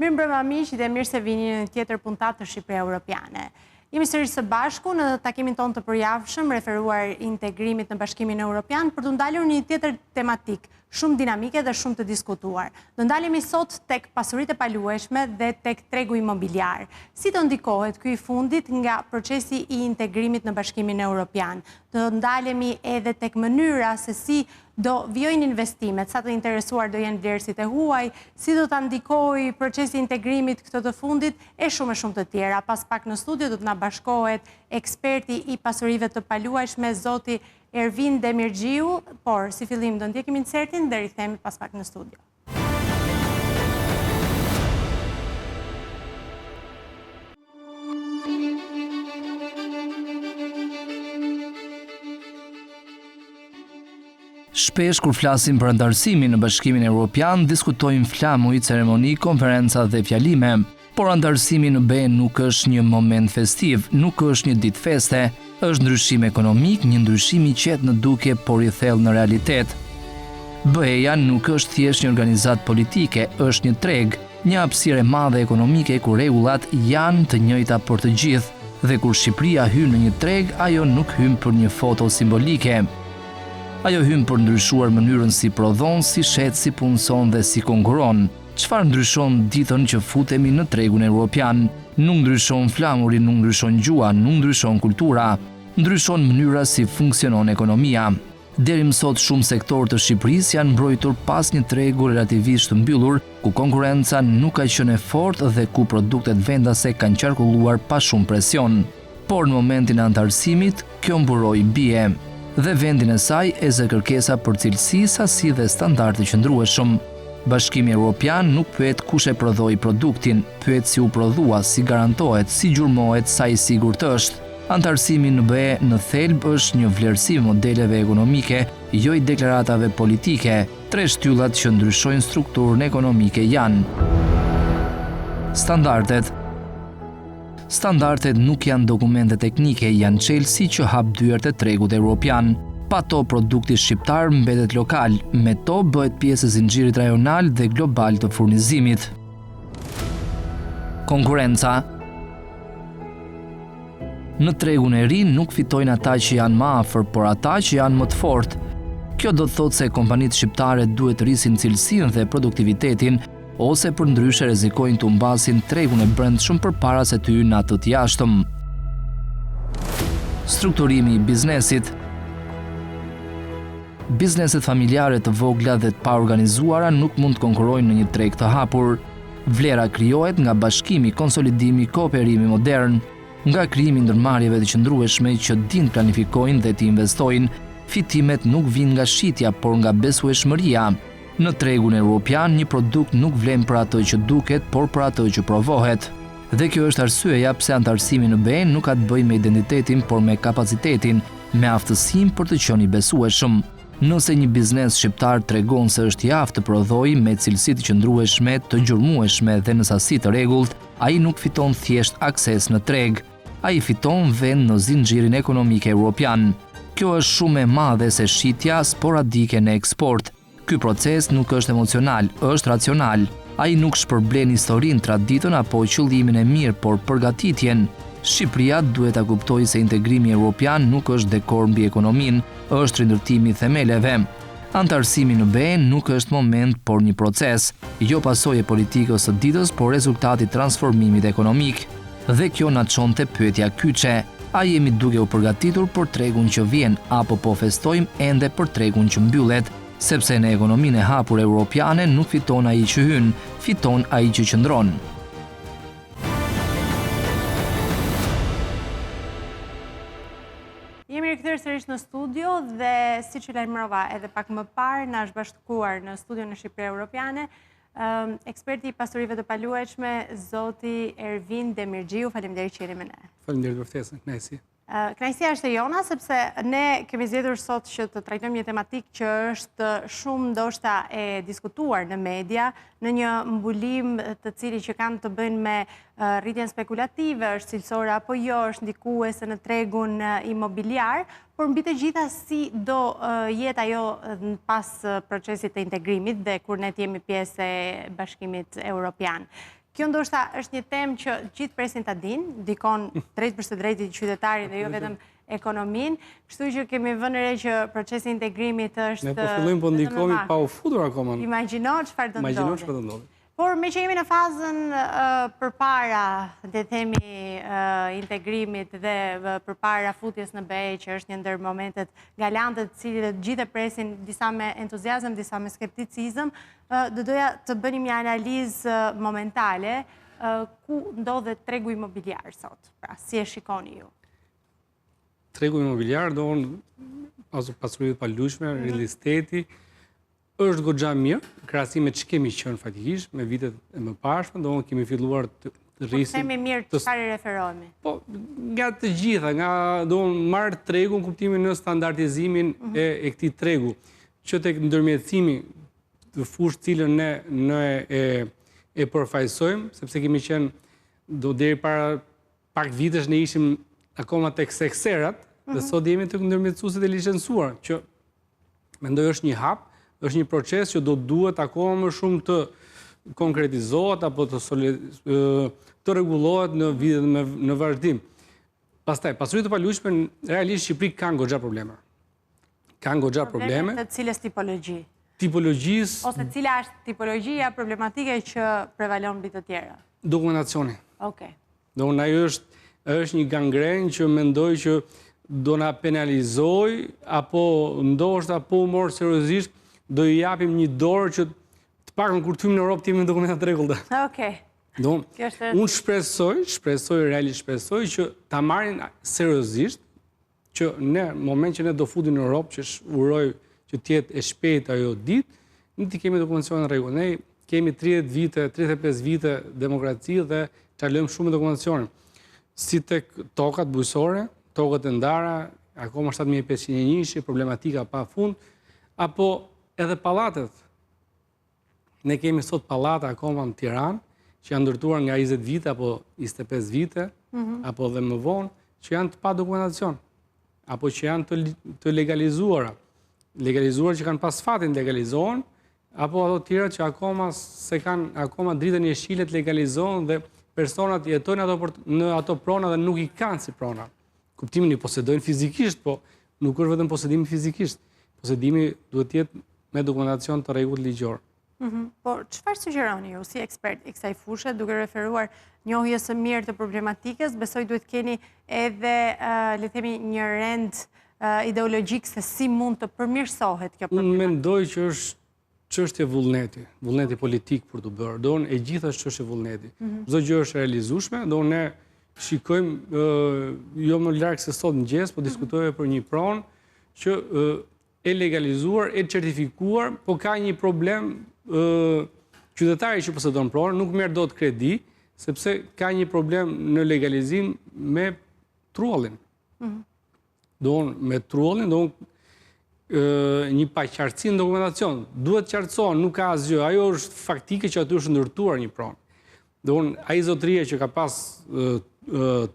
Mirëmbrëma miq dhe mirë se vini në një tjetër puntat të Shqipëria Europiane. Jemi sërish së bashku në takimin tonë të përjavshëm referuar integrimit në Bashkimin Evropian për të ndalur një tjetër tematik shumë dinamike dhe shumë të diskutuar. Do ndalemi sot tek pasuritë e paluajshme dhe tek tregu imobiliar. Si do ndikohet ky i fundit nga procesi i integrimit në Bashkimin Evropian? Do ndalemi edhe tek mënyra se si do vijojnë investimet, sa të interesuar do jenë vlerësit e huaj, si do të ndikojë procesi i integrimit këtë të fundit e shumë të tjera. Pas pak në studio do të na bashkohet eksperti i pasurive të paluajshme, zoti Ervin Demirxhiu, por si fillim do ndjekim insertin dhe rikthehemi pas pak në studio. Shpesh kur flasim për antarësimin në Bashkimin Evropian, diskutojmë flamuj, ceremoni, konferenca dhe fjalime. Por antarësimi në BE nuk është një moment festiv, nuk është një ditë feste, është ndryshim ekonomik, një ndryshim i qetë në duke, por i thellë në realitet. BE-ja nuk është thjesht një organizat politike, është një treg, një hapësirë e madhe ekonomike ku rregullat janë të njëjta për të gjithë, dhe kur Shqipëria hyn në një treg, ajo nuk hyn për një foto simbolike. Ajo hyn për ndryshuar mënyrën si prodhon, si shet, si punson dhe si konkuron. Çfarë ndryshon ditën që futemi në tregun evropian? Nuk ndryshon flamuri, nuk ndryshon gjua, nuk ndryshon kultura. Ndryshon mënyra si funksionon ekonomia. Deri më sot shumë sektorë të Shqipërisë janë mbrojtur pas një tregu relativisht të mbyllur, ku konkurenca nuk ka qenë e fortë dhe ku produktet vendase kanë qarkulluar pa shumë presion. Por në momentin e antarësimit, kjo mburoi bie. Dhe vendin e saj e zë kërkesa për cilësi, sasi dhe standarde qëndrueshëm. Bashkimi Evropian nuk pyet kush e prodhoi produktin, pyet si u prodhua, si garantohet, si gjurmohet, sa i sigurt është. Antarësimi në BE në thelb është një vlerësim modeleve ekonomike, jo i deklaratave politike. Tre shtyllat që ndryshojnë strukturën ekonomike janë: standardet. Standardet nuk janë dokumente teknike, janë çelësi që hap dyert e tregut evropian. Pa to produkti shqiptar mbetet lokal, me to bëhet pjesë e zinxhirit rajonal dhe global të furnizimit. Konkurenca. Në tregun e ri nuk fitojnë ata që janë më afër, por ata që janë më të fortë. Kjo do të thotë se kompanitë shqiptare duhet të rrisin cilësinë dhe produktivitetin, ose për ndryshe rrezikojnë të humbasin tregun e brendshëm përpara se të hyjnë në atë të jashtëm. Strukturimi i biznesit. Bizneset familjare të vogla dhe të paorganizuara nuk mund të konkurrojnë në një treg të hapur. Vlera krijohet nga bashkimi, konsolidimi, kooperimi modern, nga krijimi i ndërmarrjeve të qëndrueshme që din të planifikojnë dhe të investojnë. Fitimet nuk vijnë nga shitja, por nga besueshmëria. Në tregun evropian, një produkt nuk vlen për atë që duket, por për atë që provohet. Dhe kjo është arsyeja pse antarësimi në BE nuk ka të bëjë me identitetin, por me kapacitetin, me aftësinë për të qenë i besueshëm. Nëse një biznes shqiptar tregon se është i aftë të prodhojë me cilësi të qëndrueshme, të gjurmueshme dhe në sasi të rregullt, ai nuk fiton thjesht akses në treg, ai fiton vend në zinxhirin ekonomik evropian. Kjo është shumë e madhe se shitja sporadike në eksport. Ky proces nuk është emocional, është racional. Ai nuk shpërblen historinë, traditën apo qëllimin e mirë, por përgatitjen. Shqipëria duhet ta kuptojë se integrimi evropian nuk është dekor mbi ekonominë, është rindërtimi i themeleve. Antarësimi në BE nuk është moment, por një proces, jo pasojë e politikës së ditës, por rezultati i transformimit ekonomik. Dhe kjo na çon te pyetja kyçe: a jemi duke u përgatitur për tregun që vjen, apo po festojmë ende për tregun që mbyllet? Sepse në ekonominë e hapur evropiane nuk fiton ai që hyn, fiton ai që qëndron. Jemi rikthyer sërish në studio dhe siç u lajmërova edhe pak më parë, na është bashkuar në studion e Shqipëria Europiane eksperti i pasurive të paluajshme, zoti Ervin Demirxhiu. Faleminderit që jeni me ne. Faleminderit për ftesën, kënaqësi. Kënaqësia është e jona, sepse ne kemi zgjedhur sot që të trajtojmë një tematikë që është shumë ndoshta e diskutuar në media, në një mbulim të cili që kanë të bëjnë me rritjen spekulative, është cilësore apo jo, është ndikuese në tregun imobiliar, por mbi të gjitha si do jetë ajo pas procesit të integrimit dhe kur ne jemi pjesë e Bashkimit Evropian. Kjo ndoshta është një temë që gjithë presin ta dinë, dikon drejt për së drejti qytetarit dhe jo vetëm ekonominë, kështu që kemi vënë re që procesi i integrimit është... Ne po fillojmë po ndikomi pa u futur akoma. Imagjino çfarë do ndodhi. Por me që jemi në fazën përpara, le themi, integrimit dhe përpara futjes në BE, që është një ndër momentet galante të cilët gjithë e presin, disa me entuziazëm, disa me skepticizëm, do doja të bënim një analizë momentale ku ndodhet tregu imobiliar sot. Pra, si e shikoni ju? Tregu imobiliar do pasuritë paluajtshme, real estate është goxha mirë, krahasim me që kemi qenë fatikisht, me vitet e mëparshme, do kemi filluar të rrisim... Po themi mirë, çfarë referohemi? Po, nga të gjitha, nga do marrë tregun, kuptimin në standardizimin e këtij tregu, që tek ndërmjetësimi të fushë cilën ne e përfaqësojmë, sepse kemi qenë do deri para pak vitesh ne ishim akoma tek sekserat, dhe sot jemi tek ndërmjetësuesit e licencuar, që mendoj është një hap, është një proces që do duhet akoma më shumë të konkretizohet apo të rregullohet në vitet në vazhdim. Pastaj, pasuritë të paluajtshme realisht Shqipëri kanë goxha probleme. Kanë goxha probleme. Të cilës tipologji? Tipologjisë... Ose cila është tipologjia problematike që prevalon mbi të tjera? Dokumentacioni. Okej. Ajo është një gangren që mendoj që do na penalizoj apo ndoshta po u morë seriozisht do i japim një dorë që të pakën kur të hymë në Europë të jemi në dokumentat të rregullta. Okej. Unë realisht shpresoj që ta marrin seriozisht që ne, moment që ne do futim në Europë, që uroj që tjetë e shpejt ajo ditë, ne të kemi dokumentacion në rregull. Ne kemi 30 vite, 35 vite demokraci dhe çalojmë shumë dokumentacionin. Si tek tokat bujësore, tokat e ndara, akoma 7501, problematika pa fund, apo edhe pallatet. Ne kemi sot pallate akoma në Tiranë, që janë ndërtuar nga 20 vite apo 25 vite, apo dhe më vonë, që janë të pa dokumentacion, apo që janë të legalizuara. Legalizuar që kanë pas fatin legalizohen, apo ato tjera që akoma se kanë akoma dritën e jeshile të legalizohen dhe personat jetojnë në ato prona dhe nuk i kanë si prona. Kuptimin i posedojnë fizikisht, po nuk është vetëm posedimi fizikisht. Posedimi duhet jetë me dokumentacion të rregullt ligjor. Por çfarë sugjeroni ju si ekspert i kësaj fushe, duke referuar njohjes së mirë të problematikës, besoj duhet keni edhe le të themi një rend ideologjik se si mund të përmirësohet kjo problematikë. Unë mendoj që është çështje vullneti politik për të bërë. Do e gjitha është çështje vullneti. Çdo gjë është realizueshme, do ne shikojmë jo më larg se sot mëngjes, po diskutojmë për një pronë që e legalizuar, e certifikuar, po ka një problem qytetari që posedon pronën nuk merr dot kredi, sepse ka një problem në legalizim me trullin. Me trullin, një paqartësi në dokumentacion. Duhet qartësohen, nuk ka asgjë. Ajo është faktike që aty është ndërtuar një pronë. Ai zotëria që ka pas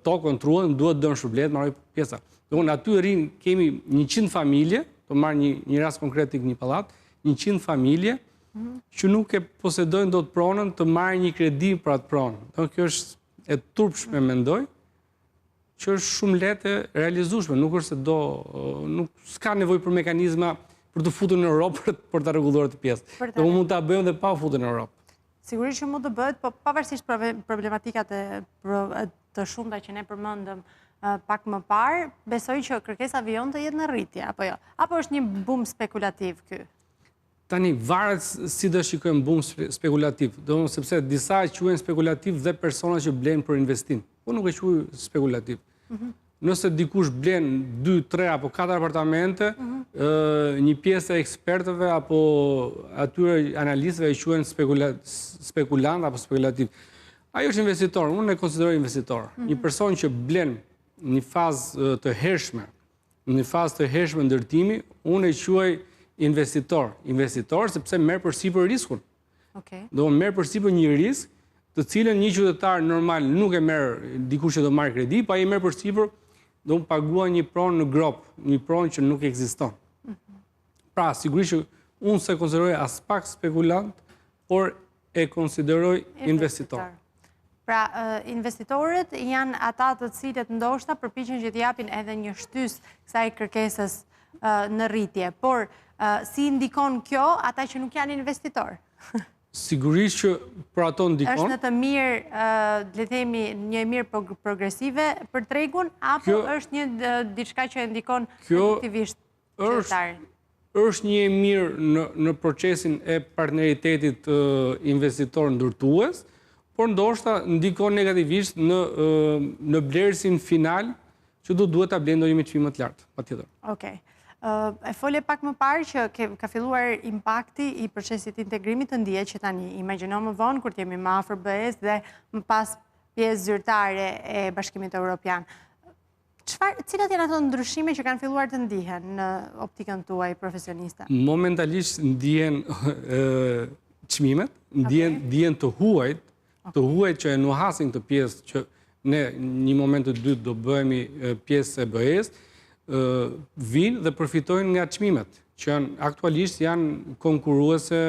tokën trullin, duhet dënë shpërblet, marrë pjesa. Aty rrin kemi 100 familje, të marrë një rast konkret të një pallat, 100 familje që nuk e posedojnë dot pronën të marrë një kredi për atë pronë. Kjo është e turpshme, mendoj, që është shumë lehtë realizueshme, nuk është se nuk s'ka nevojë për mekanizma për të futur në Europë për ta rregulluar të pjesë. Mund ta bëjmë dhe pa u futur në Europë. Sigurisht që mund të bëhet, po pavarësisht problematikat të shumta që ne përmendëm pak më parë, besoj që kërkesa avion të jetë në rritje, apo jo? Apo është një bum spekulativ ky? Tani, varet si do shikojmë bum spekulativ, sepse disa quhen spekulativ dhe persona që blenë për investim, po nuk e quhen spekulativ. Nëse dikush blen 2, 3 apo 4 apartamente, një pjesë e ekspertëve apo atyre analistëve e quhen spekulant apo spekulativ. Ajo është investitor, unë e konsideroj investitor. Një person që blen një fazë të hershme ndërtimi, unë e quaj investitor. Investitor sepse merr përsipër riskun. Do merr përsipër një risk, të cilën një qytetar normal nuk e merr, dikush që do marr kredi, pa i merr përsipër, do pagua një pronë në grop, një pronë që nuk ekziston. Pra, sigurisht që unë se konsideroj as pak spekulant, por e konsideroj investitor. Pra, investitorët janë ata të cilët ndoshta përpiqen që t'japin edhe një shtys kësaj kërkesës në rritje. Por, si ndikon kjo ata që nuk janë investitor? Sigurisht që për ato ndikon. Është në të mirë, le themi, një mirë progresive për tregun, apo është një diçka që ndikon efektivisht qytetarin? Është një mirë në procesin e partneritetit investitor ndërtues, por ndoshta ndikon negativisht në blerësin final që duhet ta blejë ndonjë me çmime të lartë, patjetër. Okej. E folje pak më parë që ka filluar impakti i procesit integrimit të ndihet që tani imagjino më vonë kur jemi më afër BE-s dhe më pas pjesë zyrtare e Bashkimit Evropian. Cilat janë ato ndryshime që kanë filluar të ndihen në optikën tuaj profesioniste? Momentalisht ndihen çmimet, ndihen të huajt që e nuhasin këtë pjesë që ne një moment të dytë do bëhemi pjesë e BE-s, vinë dhe përfitojnë nga çmimet, që aktualisht janë konkurruese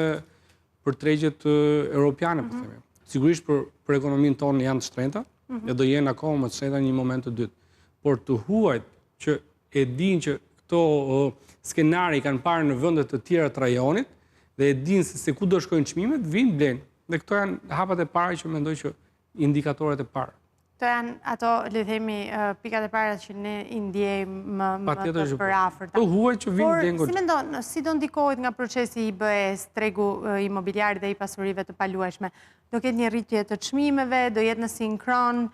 për tregjet europiane, po themi. Sigurisht për ekonominë tonë janë të shtrenjta, dhe do jenë akoma më të shtrenjta në një moment të dytë. Por të huajt që e dinë që këto skenari kanë parë në vendet të tjera të rajonit dhe e dinë se ku do shkojnë çmimet, vinë blenë. Dhe këto janë hapat e para që mendoj që indikatorët e parë. Këto janë ato, le themi, pikat e para që ne i ndjejmë më të përafërta. Të huajt që vinë blenë. Por, si mendon, si do ndikohet nga procesi i BE-s, tregu imobiliar dhe i pasurive të paluajshme? Do ketë një rritje të çmimeve, do jetë në sinkron,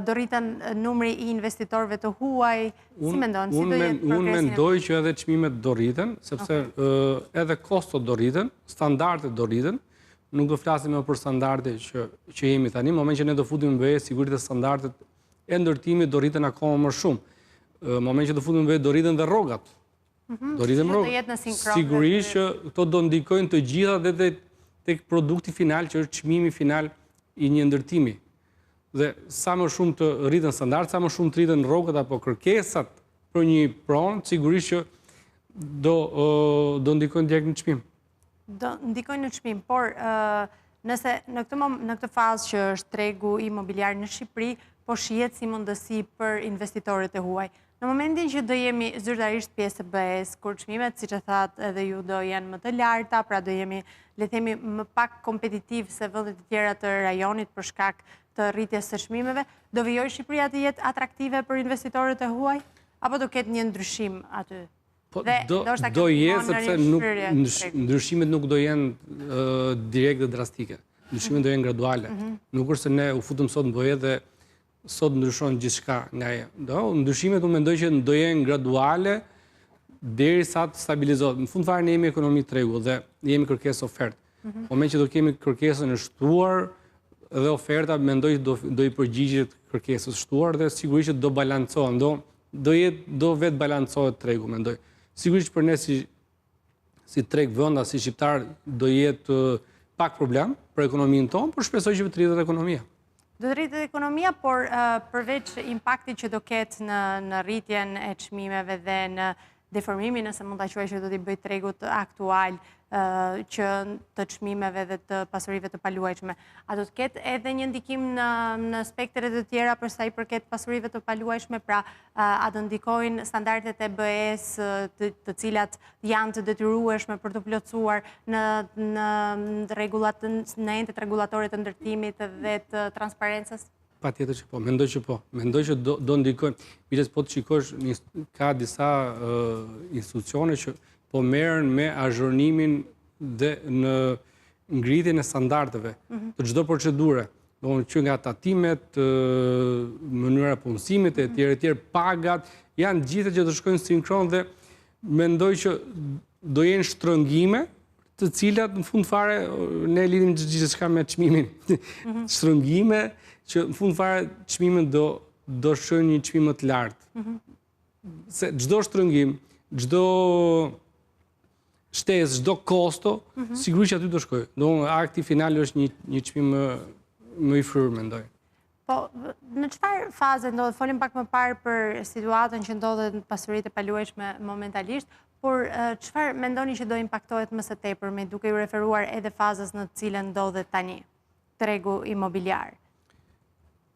do rritën numri i investitorëve të huaj? Si mendon, si do jetë progresi? Unë mendoj që edhe çmimet do rriten, sepse edhe kostot do rriten, standardet do rriten. Nuk do flasim për standarde që jemi tani. Në moment që ne do futim në BE, sigurisht e standardet e ndërtimit do rriten akoma më shumë. Në moment që do futim në BE, do rriten dhe rrogat. Do rriten rrogat. Sigurisht që këto do ndikojnë të gjitha dhe tek produkti final, që është çmimi final i një ndërtimi. Dhe sa më shumë të rriten standardet, sa më shumë të rriten rrogat apo kërkesat për një pronë, sigurisht që do ndikojnë direkt në çmim. Do ndikojnë në çmim, por nëse në këtë fazë që është tregu imobiliar në Shqipëri, po shihet si mundësi për investitorët e huaj. Në momentin që do jemi zyrtarisht pjesë e BE-s, kur çmimet, siç e thatë edhe ju, do janë më të larta, pra do jemi, le themi, më pak kompetitiv se vendet e tjera të rajonit për shkak të rritjes së çmimeve, do vijojë Shqipëria të jetë atraktive për investitorët e huaj, apo do ketë një ndryshim aty? Do jetë, sepse ndryshimet nuk do jenë direkt dhe drastike. Ndryshimet do jenë graduale. Nuk është se ne u futëm sot në BE dhe sot ndryshon gjithçka nga e. Ndryshimet unë mendoj që do jenë graduale derisa të stabilizohet. Në fund fare ne jemi ekonomi tregu dhe jemi kërkesë ofertë. Në moment që do kemi kërkesën e shtuar dhe oferta, mendoj që do i përgjigjet kërkesës shtuar dhe sigurisht që do balancohen. Do vetë balancohet tregu, mendoj. Sigurisht për ne si treg vënda, si shqiptar, do jetë pak problem për ekonominë tonë, por shpresoj që të rritet ekonomia. Do të rritet ekonomia, por përveç impaktit që do ketë në rritjen e çmimeve dhe në deformimin, nëse mund ta quaj që do t'i bëj tregut aktual që të çmimeve dhe të pasurive të paluajshme, a do të ketë edhe një ndikim në spektret e tjera për sa i përket pasurive të paluajshme, pra a do ndikojnë standardet e BE-s të cilat janë të detyrueshme për të plotësuar në endet rregulatore të ndërtimit dhe të transparencës? Patjetër që po, mendoj që po. Mendoj që do ndikojnë. Biles po të shikosh, ka disa institucione që po merren me azhurnimin dhe në ngritjen e standardeve të çdo procedure. Që nga tatimet, mënyra punësimit e tjerë, pagat, janë gjithë që të shkojnë sinkron dhe mendoj që do jenë shtrëngime të cilat në fund fare ne lidhim gjithçka me çmimin. Shtrëngime që në fund fare çmimin do shkojnë një çmim më të lartë. Se çdo shtrëngim, çdo shtesë, çdo kosto, sigurisht që aty do shkojë. Do akti final është një çmim më i fryrë, mendoj. Po, në çfarë faze ndodhet? Folim pak më parë për situatën që ndodhet në pasuritë e paluajshme momentalisht, por çfarë mendoni që do impaktohet më së tepërmi, duke u referuar edhe fazës në të cilën ndodhet tani tregu imobiliar?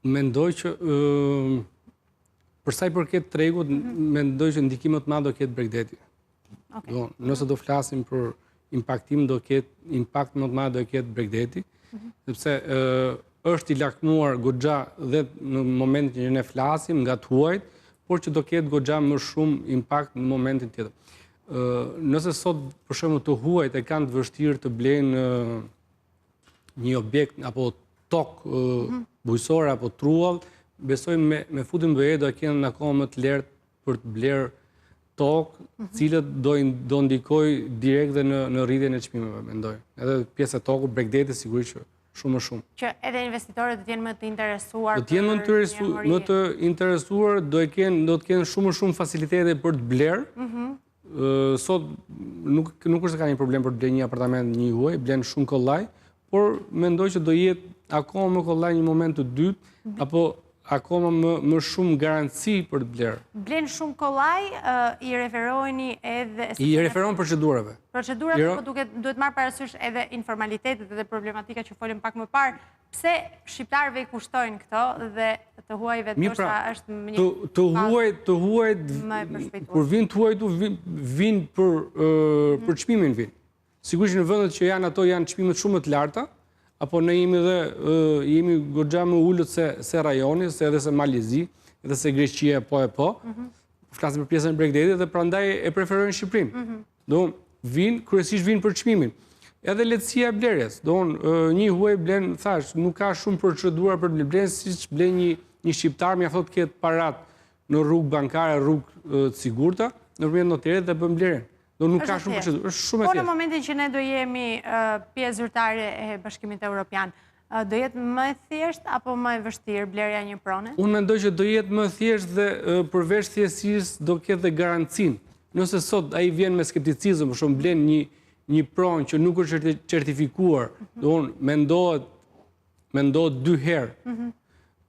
Mendoj që për sa i përket tregut, mendoj që ndikim më të madh do ketë Bregdeti. Nëse do flasim për impaktim, do ketë impakt më të madh do ketë Bregdeti, sepse është i lakmuar goxha dhe në momentin që ne flasim nga tuajt, por që do ketë goxha më shumë impakt në momentin tjetër. Nëse sot për shembull të huajt e kanë të vështirë të blejnë një objekt apo tokë bujësore apo truall, besoj me futin BE do kenë akoma më të lehtë për të blerë tokë, cilët do ndikoj direkt dhe në rritjen e çmimeve, mendoj. Edhe pjesa e tokut, Bregdeti sigurisht që shumë më shumë. Që edhe investitorët do të jenë më të interesuar. Do të jenë më të interesuar, do të kenë shumë më shumë facilitete për të blerë. Sot nuk është se ka një problem për të blerë një apartament një huaj, blen shumë kollaj, por mendoj që do jetë akoma më kollaj një moment të dytë, apo akoma më shumë garanci për të blerë. Blen shumë kollaj, i referoheni edhe... I referohen procedurave. Procedurave, po duhet marrë parasysh edhe informalitetet dhe problematika që folëm pak më parë. Pse shqiptarëve i kushtojnë këto dhe të huajve ndoshta është një... Të huajt, kur vinë të huajtu, vinë për çmimin vinë. Sigurisht në vendet që janë ato janë çmimet shumë më të larta, apo ne jemi goxha më ullët se rajoni, edhe se Malizi, edhe se Greqia po. Flasim për pjesën e Bregdetit dhe prandaj e preferojnë Shqipërinë. Do kryesisht vinë për çmimin. Edhe lehtësia e blerjes. Do një huaj blen, thash, nuk ka shumë procedura për të blerë, siç blen një shqiptar, mjafton të ketë parat në rrugë bankare, rrugë të sigurta, nëpërmjet notarit dhe bën blerjen. Nuk ka shumë procedurë, është shumë e thjeshtë. Po në momentin që ne do jemi pjesë zyrtare e Bashkimit Evropian, do jetë më e thjeshtë apo më e vështirë blerja një prone? Unë mendoj që do jetë më e thjeshtë dhe përveç thjeshtësisë do ketë dhe garancinë. Nëse sot ai vjen me skepticizëm, për shembull blen një pronë që nuk është certifikuar, mendohet 2 herë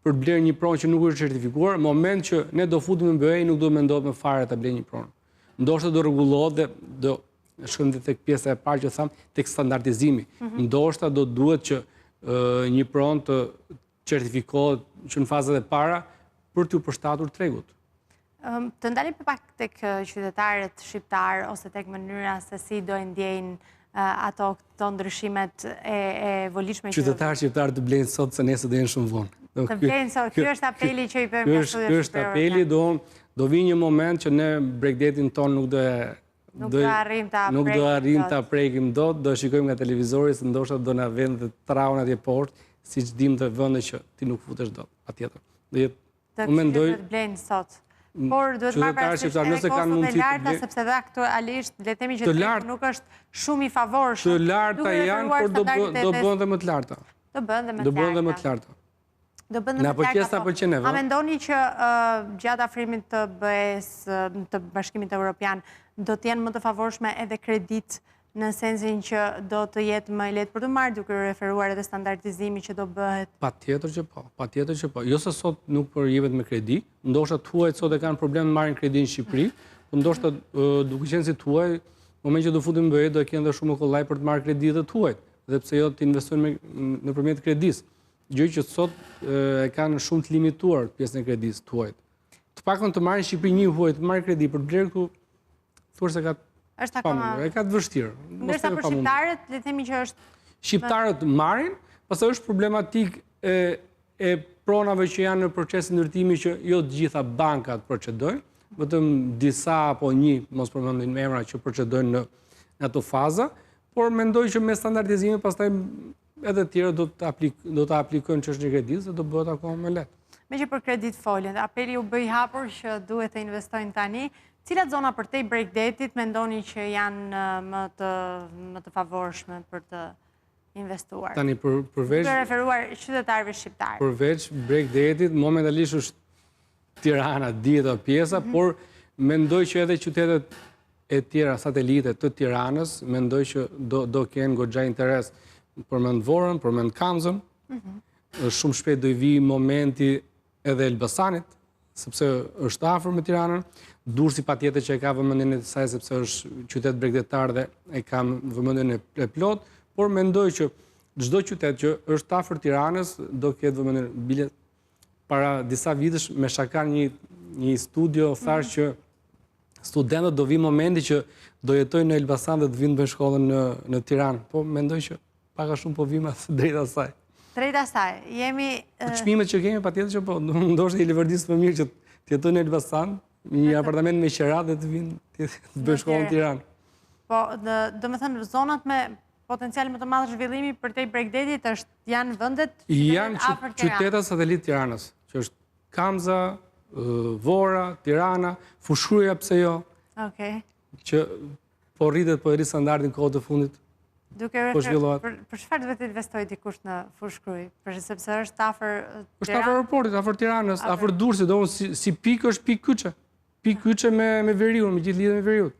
për të blerë një pronë që nuk është certifikuar, në moment që ne do futemi në BE nuk do mendohet më fare ta blej një pronë. Ndoshta do rregullohet dhe do shkojmë tek pjesa e parë që tham, tek standardizimi. Ndoshta do duhet që një pronë të certifikohet që në fazat e para për t'u përshtatur tregut. Të ndalim pak tek qytetarët shqiptar ose tek mënyra se si do e ndjejnë ato këto ndryshimet e volitshme që qytetarët shqiptar të blejnë sot se nesër do jenë shumë vonë. Të blejnë sot, ky është apeli që i bëjmë në studion. Ky është apeli, do vi një moment që ne Bregdetin ton nuk do arrim ta prekim dot, do shikojmë nga televizori se ndoshta do na vënë të traun atje poshtë, siç dim të vende që ti nuk futesh dot, patjetër. Do jetë mendoj të blejnë sot. Por duhet marrë parasysh edhe kostot e larta, sepse dhe aktualisht le të themi që nuk është shumë i favorshëm. Të larta janë, por do bëhen dhe më të larta. Do bëhen dhe më të larta. A mendoni që gjatë afrimit të BE-s, të Bashkimit Evropian, do të jenë më të favorshme edhe kredit në sensin që do të jetë më lehtë për të marrë, duke referuar edhe standardizimi që do bëhet? Patjetër që po. Jo se sot nuk përjepet me kredi, ndoshta tuajt sot e kanë problem të marrin kredi në Shqipëri, por ndoshta duke qenë si tuaj, në moment që do futen në BE do kenë edhe shumë kollaj për të marrë kredi të tuajt, dhe pse jo të investojnë nëpërmjet kredisë. Gjë që sot e kanë shumë të limituar pjesën e kredisë tuajt. Të paktën të marrin në Shqipëri një huaj të marrë kredi për blerë këtu, thua ka të vështirë. Ndërsa për shqiptarët, le të themi që është... Shqiptarët marrin, pastaj është problematik e pronave që janë në procesin ndërtimi që jo të gjitha bankat procedojnë, vetëm disa apo një, mos përmendim emra që procedojnë në ato faza, por mendoj që me standardizime pastaj edhe tjerë do të aplikojnë çështjen e kredisë dhe do bëhet akoma më lehtë. Me që për kredit folën, apeli u bëj hapur që duhet të investojnë tani. Cilat zona për te i Bregdetit mendoni që janë më të favorshme për të investuar? Tani përveç... Duke referuar qytetarëve shqiptarë. Përveç Bregdetit, momentalisht është Tirana, dita pjesa, por mendoj që edhe qytetet e tjera satelite të Tiranës, mendoj që do kenë goxha interes përmend Vorën, përmend Kamzën. Shumë shpejt do i vi momenti edhe Elbasanit, sepse është afër me Tiranën. Durrësi patjetër që e ka vëmendjen e saj sepse është qytet bregdetar dhe e ka vëmendjen e plot, por mendoj që çdo qytet që është afër Tiranës do ketë vëmendjen para disa vitesh me shaka një studio thash që studentët do vi momenti që do jetojnë në Elbasan dhe të vinë bëjnë shkollën në Tiranë. Po mendoj që paka shumë po vime drejta saj. Drejta saj, jemi... Për çmimet që kemi, patjetër që po, ndoshta i levërdisë më mirë që të jetojnë në Elbasan, një apartament me qerat dhe të vinë të bëjnë shkollën në Tiranë. Po, do me thënë, zonat me potencial më të madh zhvillimi për te Bregdetit janë vendet janë qytetet satelit Tiranës, që është Kamza, Vora, Tirana, Fushkruja pse jo. Okej. Që po rritet po e rrit standardin kohë të fundit. Për çfarë duhet të investoj dikush në Fushkruj? Për sepse është afër Tiranës. Është afër aeroportit, afër Tiranës, afër Durrësit, domethënë si pikë është pikë kyçe. Pikë kyçe me Veriun, me gjithë lidhjen me Veriut.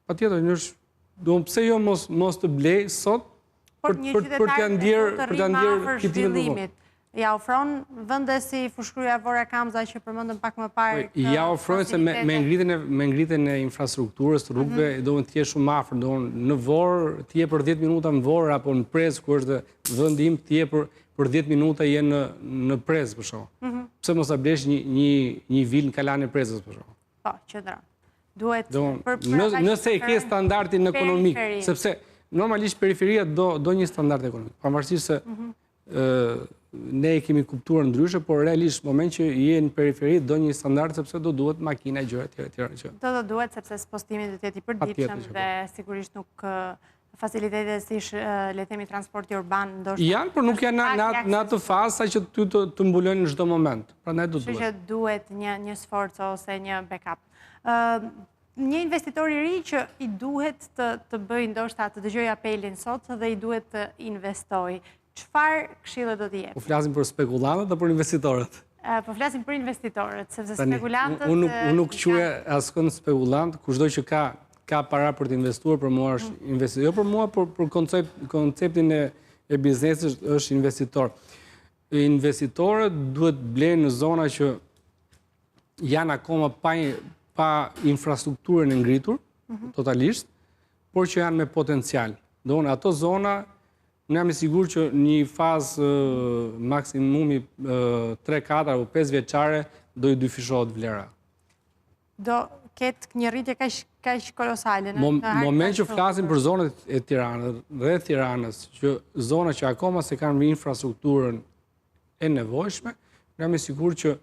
Patjetër, pse jo mos të blej sot për t'ja ndjerë kitimin të vonë. Ja ofron vende si Fushkruja, Vora, Kamza që përmendëm pak më parë. Ja ofrojnë se me ngritjen e infrastrukturës të rrugëve do të jesh shumë afër, në Vorë të je për 10 minuta në Vorë apo në Prezë ku është vendi im të je për 10 minuta je në Prezë për shkak. Pse mos ta blesh një vilë në Kalan e Prezës për shkak. Po, qëndron. Duhet nëse e ke standardin ekonomik, sepse normalisht periferia do një standard ekonomik, pavarësisht se ne e kemi kuptuar ndryshe, por realisht moment që je në periferi do një standard sepse do duhet makina e gjëra tjera që. Do duhet sepse spostimi do të jetë i përditshëm dhe sigurisht nuk facilitetet si le të themi transporti urban ndoshta. Janë, por nuk janë në atë fazë sa që ty të mbulojnë në çdo moment. Prandaj do duhet. Kështu që duhet një sforc ose një backup. Një investitor i ri që i duhet të bëjë ndoshta të dëgjojë apelin sot dhe i duhet të investojë. Çfarë këshille do t'i jep? Po flasim për spekulantët apo për investitorët? Po flasim për investitorët, sepse spekulantët... Unë nuk quaj askënd spekulant, kushdo që ka para për të investuar, për mua është investitor. Jo për mua, por për konceptin e biznesit është investitor. Investitorët duhet blenë në zona që janë akoma pa infrastrukturën e ngritur, totalisht, por që janë me potencial. Donë ato zona... Në jam i sigur që një fazë maksimumi 3-4 apo 5 vjeçare do i dyfishohet vlera. Do ketë një rritje kaq kolosale. Moment që flasim për zonat e Tiranës, rreth Tiranës, që zona që akoma se kanë infrastrukturën e nevojshme, në jam i sigur që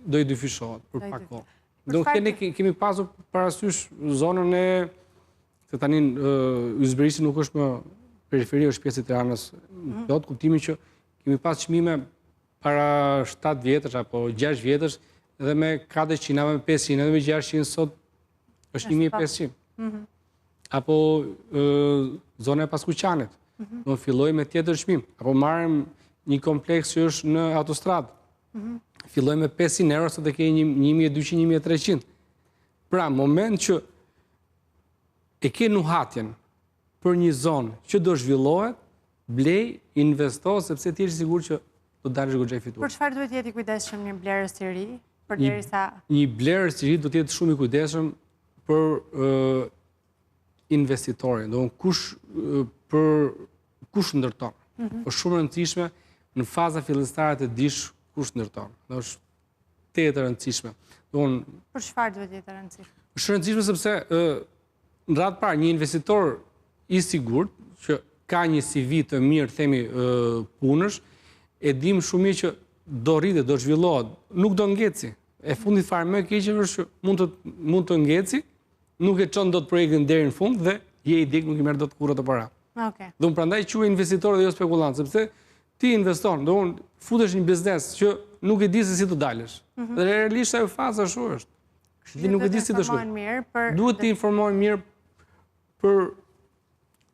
do i dyfishohet për pak kohë. Do kemi pasur parasysh zonën e se tani Ysberisi nuk është më periferi është pjesë e Tiranës, plot kuptimin që kemi pas çmime para 7 vjetësh apo 6 vjetësh dhe me 400 apo me 500 edhe me 600 sot është 1500. Apo zona e Paskuqanit. Do filloj me tjetër çmim, apo marrim një kompleks që është në autostradë. Filloj me 500 euro sot e ke 1200-1300. Pra, moment që e ke nuhatjen për një zonë që do zhvillohet, blej, investo, sepse ti je sigur që do dalësh goxha i fituar. Për çfarë duhet jeti kujdesshëm një blerës i ri? Një blerës i ri do të jetë shumë i kujdesshëm për investitorin, do kush ndërton. Është shumë e rëndësishme në faza fillestare të dish kush ndërton. Është tetë e rëndësishme. Për çfarë duhet jetë e rëndësishme? Është rëndësishme sepse në radhë parë një investitor i sigurt, që ka një CV të mirë, themi, punësh, e dim shumë mirë që do rritet, do zhvillohet, nuk do ngeci. E fundit fare më e keqe është që mund të ngeci, nuk e çon dot projektin deri në fund dhe je i dek, nuk i merr dot kurrë të para. Okej. Dhe prandaj quhet investitor dhe jo spekulant, sepse ti investon, futesh në një biznes që nuk e di se si të dalësh. Dhe realisht ajo faza ashtu është. Ti nuk e di si të shkojë. Duhet të informohen mirë për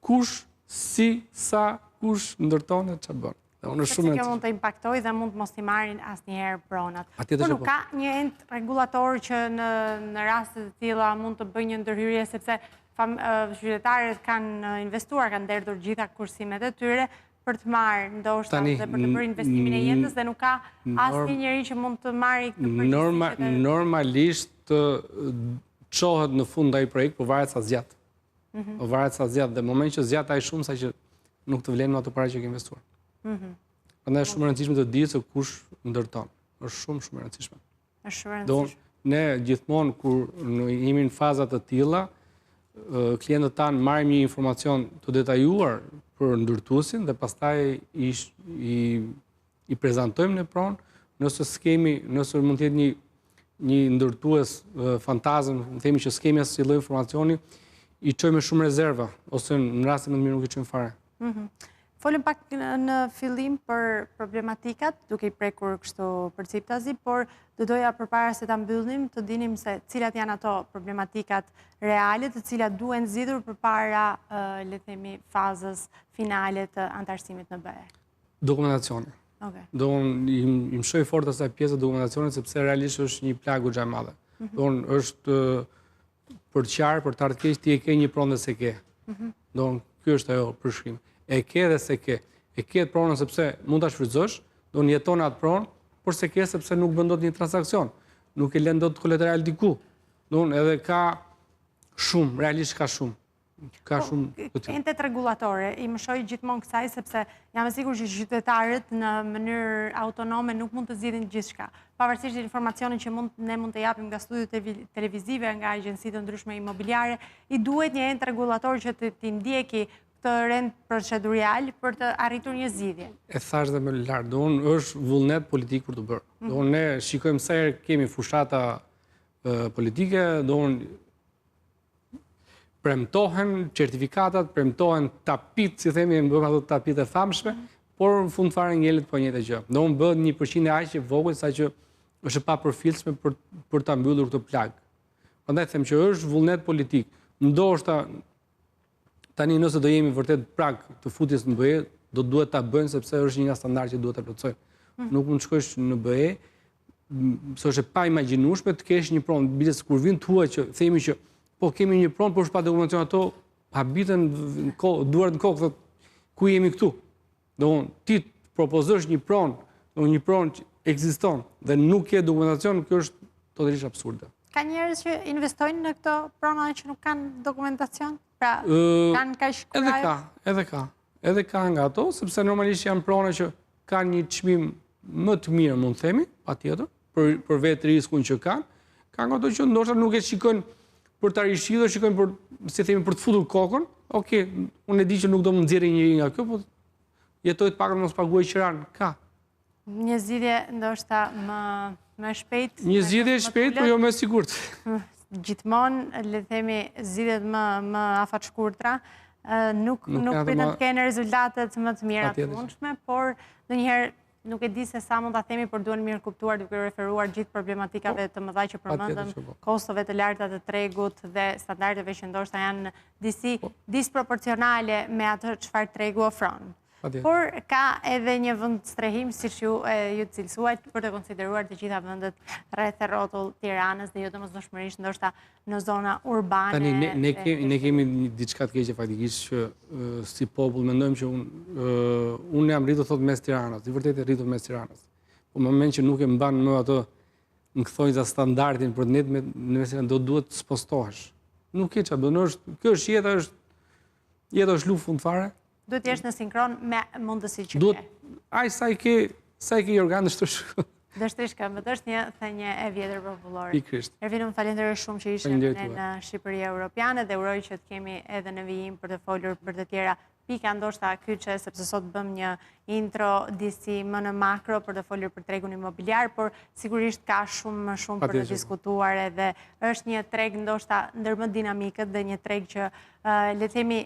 kush, si, sa, kush ndërton e çfarë bën. Që kjo mund të impaktoj dhe mund të mos t'i marrin asnjëherë pronat. Por nuk ka një ent rregullator që në raste të tilla mund të bëjë një ndërhyrje, sepse qytetarët kanë investuar, kanë derdhur gjitha kursimet e tyre për të marrë ndoshta dhe për të bërë investimin e jetës dhe nuk ka asnjë njeri që mund të marrë këtë përgjegjësi. Normalisht çohet në fund ai projekt, por varet sa zgjat. Varet sa zgjat dhe në moment që zgjat ai shumë sa që nuk të vlen ato para që ke investuar. Prandaj është shumë e rëndësishme të dihet se kush ndërton. Është shumë e rëndësishme. Është shumë e rëndësishme. Ne gjithmonë kur jemi në faza të tilla, klientët tanë marrim një informacion të detajuar për ndërtuesin dhe pastaj i prezantojmë në pronë, nëse mund të jetë një ndërtues fantazëm, themi që s'kemi asnjë lloj informacioni, i çojmë shumë rezerva, ose në rastin më të mirë nuk i çojmë fare. Folëm pak në fillim për problematikat, duke i prekur kështu përciptazi, por do doja përpara se ta mbyllim të dinim se cilat janë ato problematikat reale, të cilat duhen zgjidhur përpara, le të themi, fazës finale të antarësimit në BE. Dokumentacioni. I mshoj fort asaj pjesë të dokumentacionit sepse realisht është një plagë goxha e madhe. Është për të qartë, për të ardhur keq, ti e ke një pronë dhe se ke. Ky është ajo përshkrim. E ke dhe se ke. E ke të pronën sepse mund ta shfrytëzosh, jeton atë pronë, por se ke sepse nuk bën dot një transakcion. Nuk e lën dot kolateral diku. Edhe ka shumë, realisht ka shumë. Ka shumë të tillë. Entet rregullatore, i mshoj gjithmonë kësaj sepse jam e sigurt që qytetarët në mënyrë autonome nuk mund të zgjidhin gjithçka. Pavarësisht informacionit që ne mund të japim nga studiot televizive, nga agjencitë të ndryshme imobiliare, i duhet një ent rregullator që të ndjeki këtë rend procedurial për të arritur një zgjidhje. E thash dhe më lart, është vullnet politik për të bërë. Ne shikojmë sa herë kemi fushata politike, premtohen certifikatat, premtohen tapit, si themi, më bëjmë ato tapit e famshme, por në fund fare ngelet po njëjta gjë. Bëhet 1% aq e vogël sa që është pa përfillshme për ta mbyllur këtë plagë. Prandaj them që është vullnet politik. Ndoshta tani nëse do jemi vërtet prag të futjes në BE, do duhet ta bëjnë sepse është një standard që duhet ta plotësojnë. Nuk mund të shkosh në BE, se është pa imagjinueshme të kesh një pronë, biles kur vin thua që themi që po kemi një pronë, por është pa dokumentacion ato, habitën duart në kokë, ku jemi këtu? Ti propozosh një pronë që ekziston dhe nuk ke dokumentacion, kjo është totalisht absurde. Ka njerëz që investojnë në këto prona që nuk kanë dokumentacion? Pra, kanë kaq kurajë? Edhe ka nga ato, sepse normalisht janë prona që kanë një çmim më të mirë, mund të themi, patjetër, për vetë riskun që kanë. Ka nga ato që ndoshta nuk e shikojnë për ta rishidhur, shikojnë për, si themi, për të futur kokën. Okej, unë e di që nuk do më nxjerrë njëri nga kjo, po jetoj të pakën mos paguaj qiran. Ka. Një zgjidhje ndoshta më shpejt. Një zgjidhje shpejt, por jo më sigurt. Gjithmonë, le të themi, zgjidhjet më afatshkurtra nuk pritën të kenë rezultatet më të mira të mundshme, por ndonjëherë nuk e di se sa mund ta themi, por duhen mirë kuptuar duke referuar gjithë problematikave të mëdha që përmendëm, kostove të larta të tregut dhe standardeve që ndoshta janë disproporcionale me atë çfarë tregu ofron. Por ka edhe një vend strehim, siç ju cilësuat, për të konsideruar të gjitha vendet rreth rrotull Tiranës dhe jo domosdoshmërisht ndoshta në zona urbane. Tani ne kemi diçka të keqe faktikisht që si popull mendojmë që unë jam rritur thot mes Tiranës, i vërtetë rritur mes Tiranës. Po në moment që nuk e mban më ato në këthonjza standardin për net me mes do duhet të spostohesh. Nuk ke çfarë bën, kjo është jeta është luftë fund fare. Duhet të jesh në sinkron me mundësi që ke. Ai sa i ke organ dështëshkë. Dështëshkë, më të është një thënje e vjetër popullore. Pikrisht. Ervin, më falenderoj shumë që ishe në Shqipëria Europiane dhe uroj që të kemi edhe në vijim për të folur për të tjera pika ndoshta kyçe, sepse sot bëm një intro disi më në makro për të folur për tregun imobiliar, por sigurisht ka shumë për të diskutuar edhe është një treg ndoshta ndër më dinamikët dhe një treg që le të themi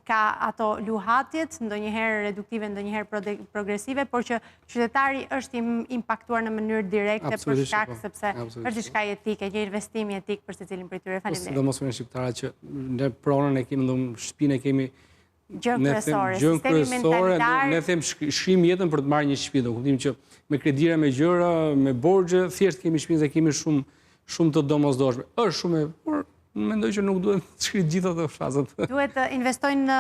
ka ato luhatjet, ndonjëherë reduktive, ndonjëherë progresive, por që qytetari është impaktuar në mënyrë direkte për shkak sepse është diçka jetike, një investim jetik për secilin prej tyre. Faleminderit. Sidomos me shqiptarët që ne pronën e kemi, shtëpinë e kemi gjën kryesore, ne them shkrim jetën për të marrë një shtëpi, do kuptim që me kredira, me gjëra, me borxhe, thjesht kemi shtëpinë dhe kemi shumë të domosdoshme. Është shumë, por mendoj që nuk duhet të shkrit gjithë ato fazat. Duhet të investojnë në,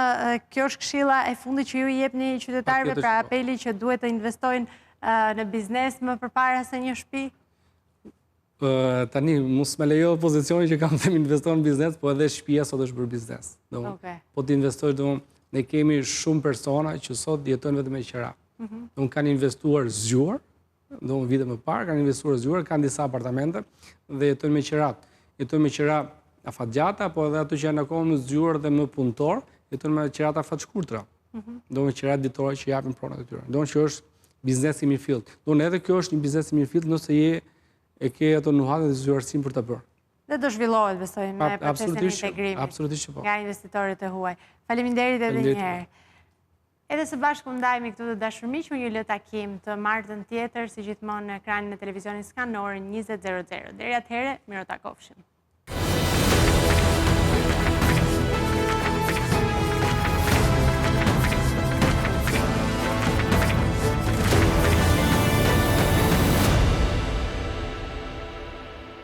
kjo është këshilla e fundit që ju i jepni qytetarëve, pra apeli që duhet të investojnë në biznes më përpara se një shtëpi? Tani, mos me lejo pozicioni që kam të investojnë në biznes, po edhe shtëpia sot është për biznes. Po të investojnë, ne kemi shumë persona që sot jetojnë vetëm me qira. Unë kanë investuar zgjuar, do në vite më parë, kanë investuar zgjuar, kanë disa apartamente dhe jetojnë me qerat. Jetojnë me qera afatgjata, po edhe ato që janë akoma më zgjuar dhe më punëtor, jetojnë me qerat afatshkurtra. Do në qerat ditore që japin pronat e tyre. Do në që është biznes i mirë fillt. Do në edhe kjo është një biznes i mirë fillt nëse e ke ato nuhatën dhe zgjuarësim për të bërë. Dhe do zhvillohet, besoj, me procesin e integrimit. Absolutisht që po. Nga investitorët e huaj. Faleminderit edhe njëherë. Edhe së bashku ndajmi këtu të dashur miq, ju lë takim të martën tjetër, si gjithmonë në ekranin e televizionit Skan në orën 20:00. Deri atëherë, mirë takofshim.